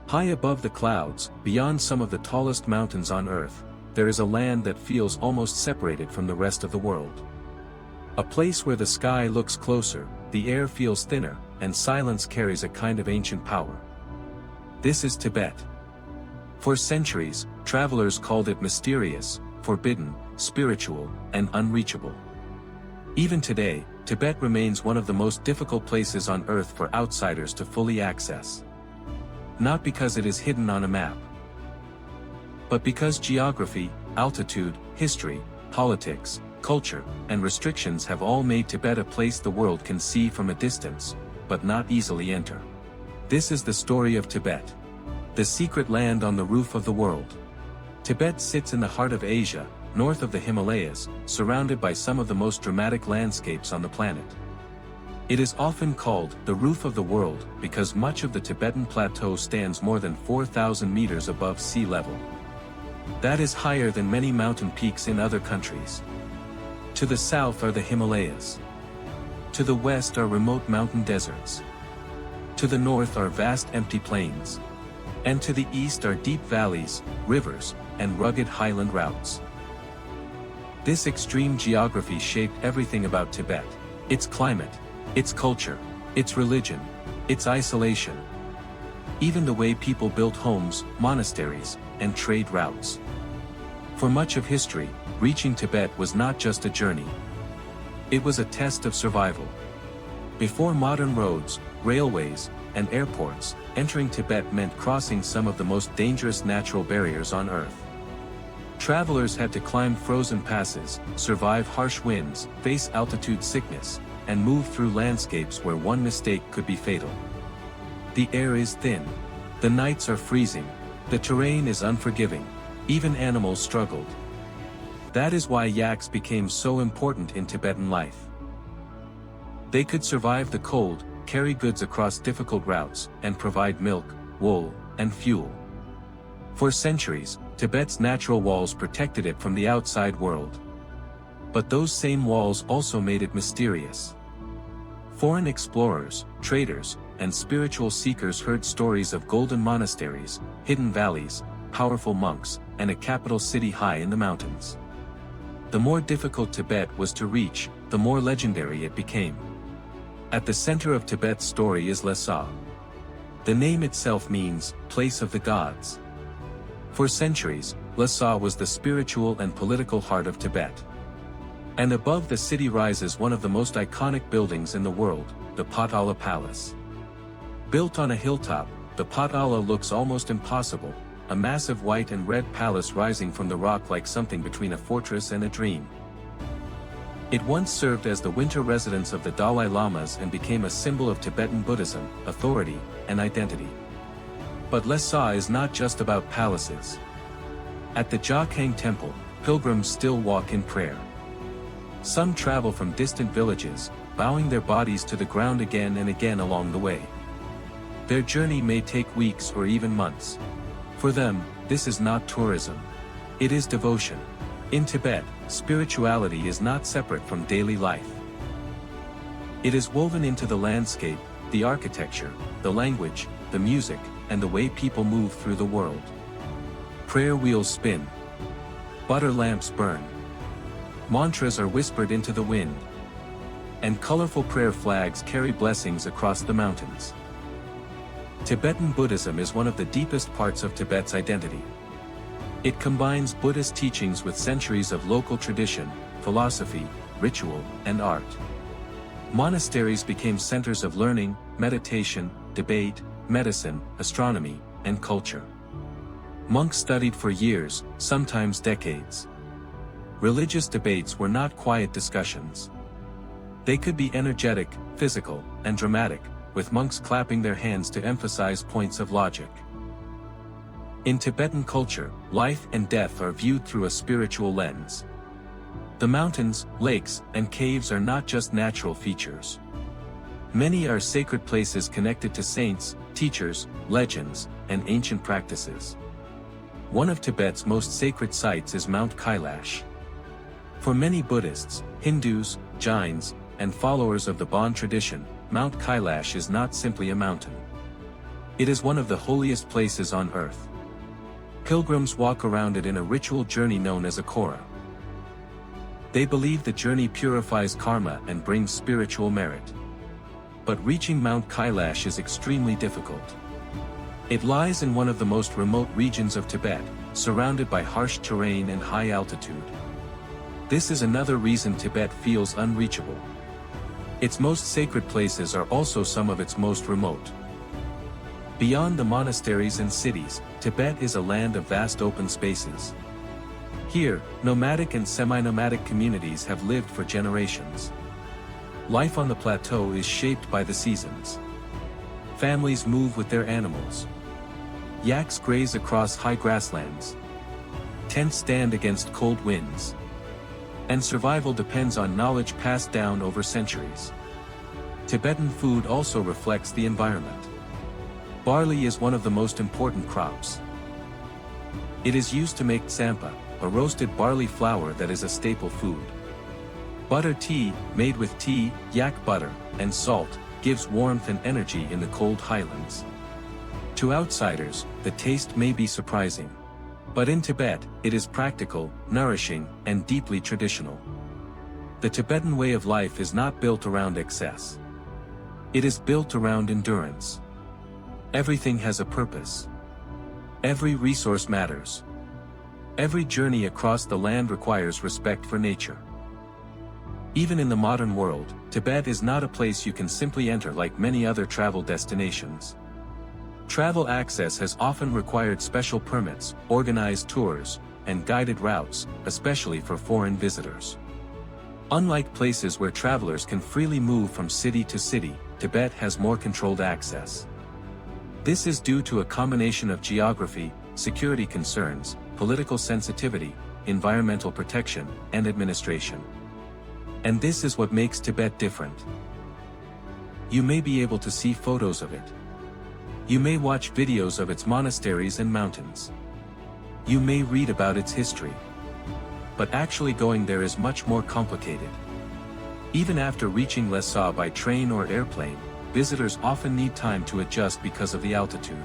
High above the clouds, beyond some of the tallest mountains on Earth, there is a land that feels almost separated from the rest of the world. A place where the sky looks closer, the air feels thinner, and silence carries a kind of ancient power. This is Tibet. For centuries, travelers called it mysterious, forbidden, spiritual, and unreachable. Even today, Tibet remains one of the most difficult places on Earth for outsiders to fully access. Not because it is hidden on a map, but because geography, altitude, history, politics, culture, and restrictions have all made Tibet a place the world can see from a distance, but not easily enter. This is the story of Tibet. The secret land on the roof of the world. Tibet sits in the heart of Asia, north of the Himalayas, surrounded by some of the most dramatic landscapes on the planet. It is often called the roof of the world because much of the Tibetan Plateau stands more than 4,000 meters above sea level. That is higher than many mountain peaks in other countries. To the south are the Himalayas. To the west are remote mountain deserts. To the north are vast empty plains. And to the east are deep valleys, rivers, and rugged highland routes. This extreme geography shaped everything about Tibet: its climate, its culture, its religion, its isolation. Even the way people built homes, monasteries, and trade routes. For much of history, reaching Tibet was not just a journey. It was a test of survival. Before modern roads, railways, and airports, entering Tibet meant crossing some of the most dangerous natural barriers on Earth. Travelers had to climb frozen passes, survive harsh winds, face altitude sickness, and move through landscapes where one mistake could be fatal. The air is thin. The nights are freezing. The terrain is unforgiving. Even animals struggled. That is why yaks became so important in Tibetan life. They could survive the cold, carry goods across difficult routes, and provide milk, wool, and fuel. For centuries, Tibet's natural walls protected it from the outside world. But those same walls also made it mysterious. Foreign explorers, traders, and spiritual seekers heard stories of golden monasteries, hidden valleys, powerful monks, and a capital city high in the mountains. The more difficult Tibet was to reach, the more legendary it became. At the center of Tibet's story is Lhasa. The name itself means, place of the gods. For centuries, Lhasa was the spiritual and political heart of Tibet. And above the city rises one of the most iconic buildings in the world, the Potala Palace. Built on a hilltop, the Potala looks almost impossible, a massive white and red palace rising from the rock like something between a fortress and a dream. It once served as the winter residence of the Dalai Lamas and became a symbol of Tibetan Buddhism, authority, and identity. But Lhasa is not just about palaces. At the Jokhang Temple, pilgrims still walk in prayer. Some travel from distant villages, bowing their bodies to the ground again and again along the way. Their journey may take weeks or even months. For them, this is not tourism. It is devotion. In Tibet, spirituality is not separate from daily life. It is woven into the landscape, the architecture, the language, the music, and the way people move through the world. Prayer wheels spin. Butter lamps burn. Mantras are whispered into the wind. And colorful prayer flags carry blessings across the mountains. Tibetan Buddhism is one of the deepest parts of Tibet's identity. It combines Buddhist teachings with centuries of local tradition, philosophy, ritual, and art. Monasteries became centers of learning, meditation, debate, medicine, astronomy, and culture. Monks studied for years, sometimes decades. Religious debates were not quiet discussions. They could be energetic, physical, and dramatic, with monks clapping their hands to emphasize points of logic. In Tibetan culture, life and death are viewed through a spiritual lens. The mountains, lakes, and caves are not just natural features. Many are sacred places connected to saints, teachers, legends, and ancient practices. One of Tibet's most sacred sites is Mount Kailash. For many Buddhists, Hindus, Jains, and followers of the Bon tradition, Mount Kailash is not simply a mountain. It is one of the holiest places on earth. Pilgrims walk around it in a ritual journey known as a kora. They believe the journey purifies karma and brings spiritual merit. But reaching Mount Kailash is extremely difficult. It lies in one of the most remote regions of Tibet, surrounded by harsh terrain and high altitude. This is another reason Tibet feels unreachable. Its most sacred places are also some of its most remote. Beyond the monasteries and cities, Tibet is a land of vast open spaces. Here, nomadic and semi-nomadic communities have lived for generations. Life on the plateau is shaped by the seasons. Families move with their animals. Yaks graze across high grasslands. Tents stand against cold winds. And survival depends on knowledge passed down over centuries. Tibetan food also reflects the environment. Barley is one of the most important crops. It is used to make tsampa, a roasted barley flour that is a staple food. Butter tea, made with tea, yak butter, and salt, gives warmth and energy in the cold highlands. To outsiders, the taste may be surprising. But in Tibet, it is practical, nourishing, and deeply traditional. The Tibetan way of life is not built around excess. It is built around endurance. Everything has a purpose. Every resource matters. Every journey across the land requires respect for nature. Even in the modern world, Tibet is not a place you can simply enter like many other travel destinations. Travel access has often required special permits, organized tours, and guided routes, especially for foreign visitors. Unlike places where travelers can freely move from city to city, Tibet has more controlled access. This is due to a combination of geography, security concerns, political sensitivity, environmental protection, and administration. And this is what makes Tibet different. You may be able to see photos of it. You may watch videos of its monasteries and mountains. You may read about its history. But actually going there is much more complicated. Even after reaching Lhasa by train or airplane, visitors often need time to adjust because of the altitude.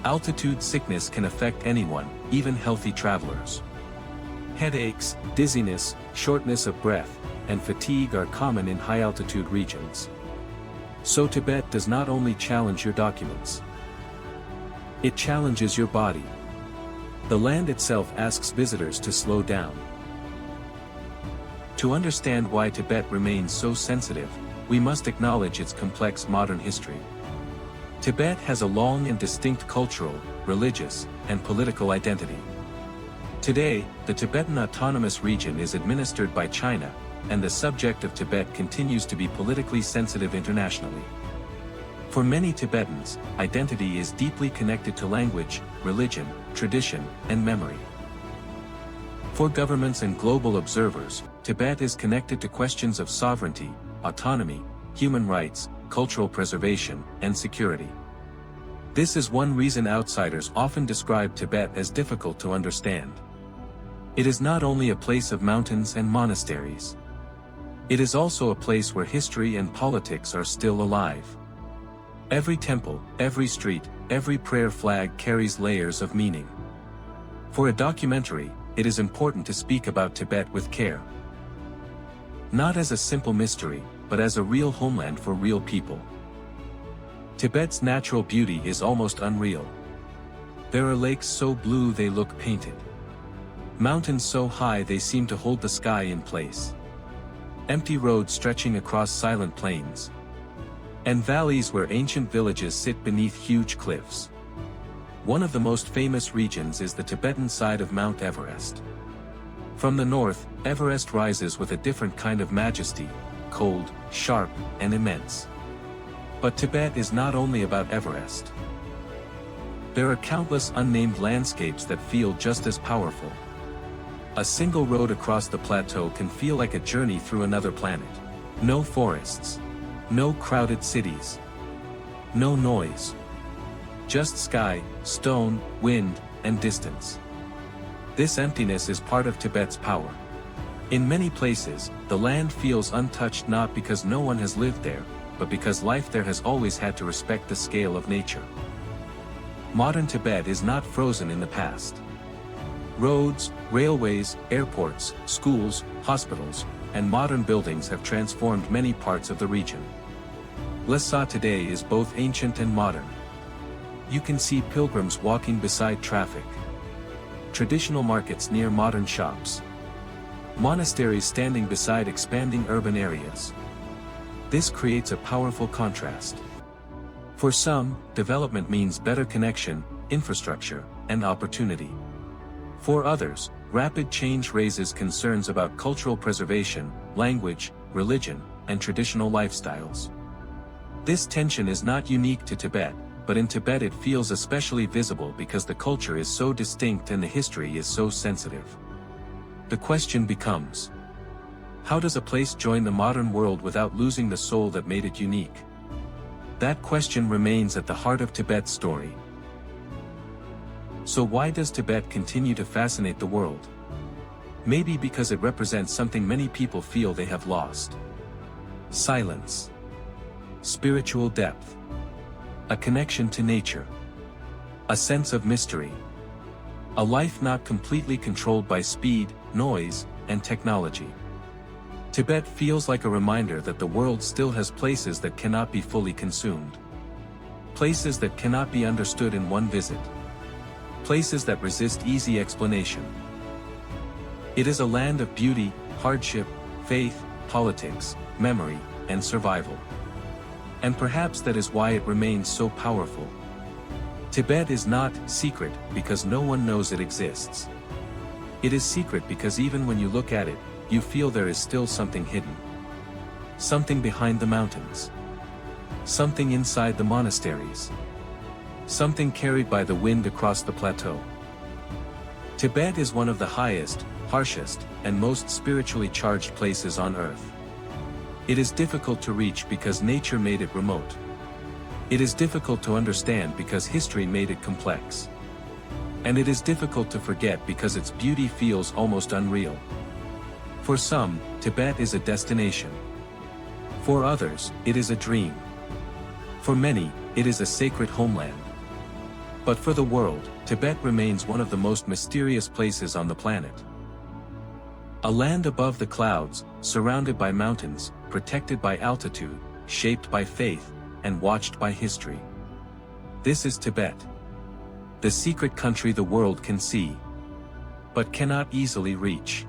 Altitude sickness can affect anyone, even healthy travelers. Headaches, dizziness, shortness of breath, and fatigue are common in high-altitude regions. So Tibet does not only challenge your documents. It challenges your body. The land itself asks visitors to slow down. To understand why Tibet remains so sensitive, we must acknowledge its complex modern history. Tibet has a long and distinct cultural, religious, and political identity. Today, the Tibetan Autonomous Region is administered by China, and the subject of Tibet continues to be politically sensitive internationally. For many Tibetans, identity is deeply connected to language, religion, tradition, and memory. For governments and global observers, Tibet is connected to questions of sovereignty, autonomy, human rights, cultural preservation, and security. This is one reason outsiders often describe Tibet as difficult to understand. It is not only a place of mountains and monasteries. It is also a place where history and politics are still alive. Every temple, every street, every prayer flag carries layers of meaning. For a documentary, it is important to speak about Tibet with care. Not as a simple mystery, but as a real homeland for real people. Tibet's natural beauty is almost unreal. There are lakes so blue they look painted. Mountains so high they seem to hold the sky in place. Empty roads stretching across silent plains. And valleys where ancient villages sit beneath huge cliffs. One of the most famous regions is the Tibetan side of Mount Everest. From the north, Everest rises with a different kind of majesty, cold, sharp, and immense. But Tibet is not only about Everest. There are countless unnamed landscapes that feel just as powerful. A single road across the plateau can feel like a journey through another planet. No forests. No crowded cities. No noise. Just sky, stone, wind, and distance. This emptiness is part of Tibet's power. In many places, the land feels untouched not because no one has lived there, but because life there has always had to respect the scale of nature. Modern Tibet is not frozen in the past. Roads, railways, airports, schools, hospitals, and modern buildings have transformed many parts of the region. Lhasa today is both ancient and modern. You can see pilgrims walking beside traffic, traditional markets near modern shops, monasteries standing beside expanding urban areas. This creates a powerful contrast. For some, development means better connection, infrastructure, and opportunity. For others, rapid change raises concerns about cultural preservation, language, religion, and traditional lifestyles. This tension is not unique to Tibet, but in Tibet it feels especially visible because the culture is so distinct and the history is so sensitive. The question becomes: how does a place join the modern world without losing the soul that made it unique? That question remains at the heart of Tibet's story. So why does Tibet continue to fascinate the world? Maybe because it represents something many people feel they have lost. Silence. Spiritual depth. A connection to nature. A sense of mystery. A life not completely controlled by speed, noise, and technology. Tibet feels like a reminder that the world still has places that cannot be fully consumed. Places that cannot be understood in one visit. Places that resist easy explanation. It is a land of beauty, hardship, faith, politics, memory, and survival. And perhaps that is why it remains so powerful. Tibet is not secret because no one knows it exists. It is secret because even when you look at it, you feel there is still something hidden. Something behind the mountains. Something inside the monasteries. Something carried by the wind across the plateau. Tibet is one of the highest, harshest, and most spiritually charged places on Earth. It is difficult to reach because nature made it remote. It is difficult to understand because history made it complex. And it is difficult to forget because its beauty feels almost unreal. For some, Tibet is a destination. For others, it is a dream. For many, it is a sacred homeland. But for the world, Tibet remains one of the most mysterious places on the planet. A land above the clouds, surrounded by mountains, protected by altitude, shaped by faith, and watched by history. This is Tibet. The secret country the world can see, but cannot easily reach.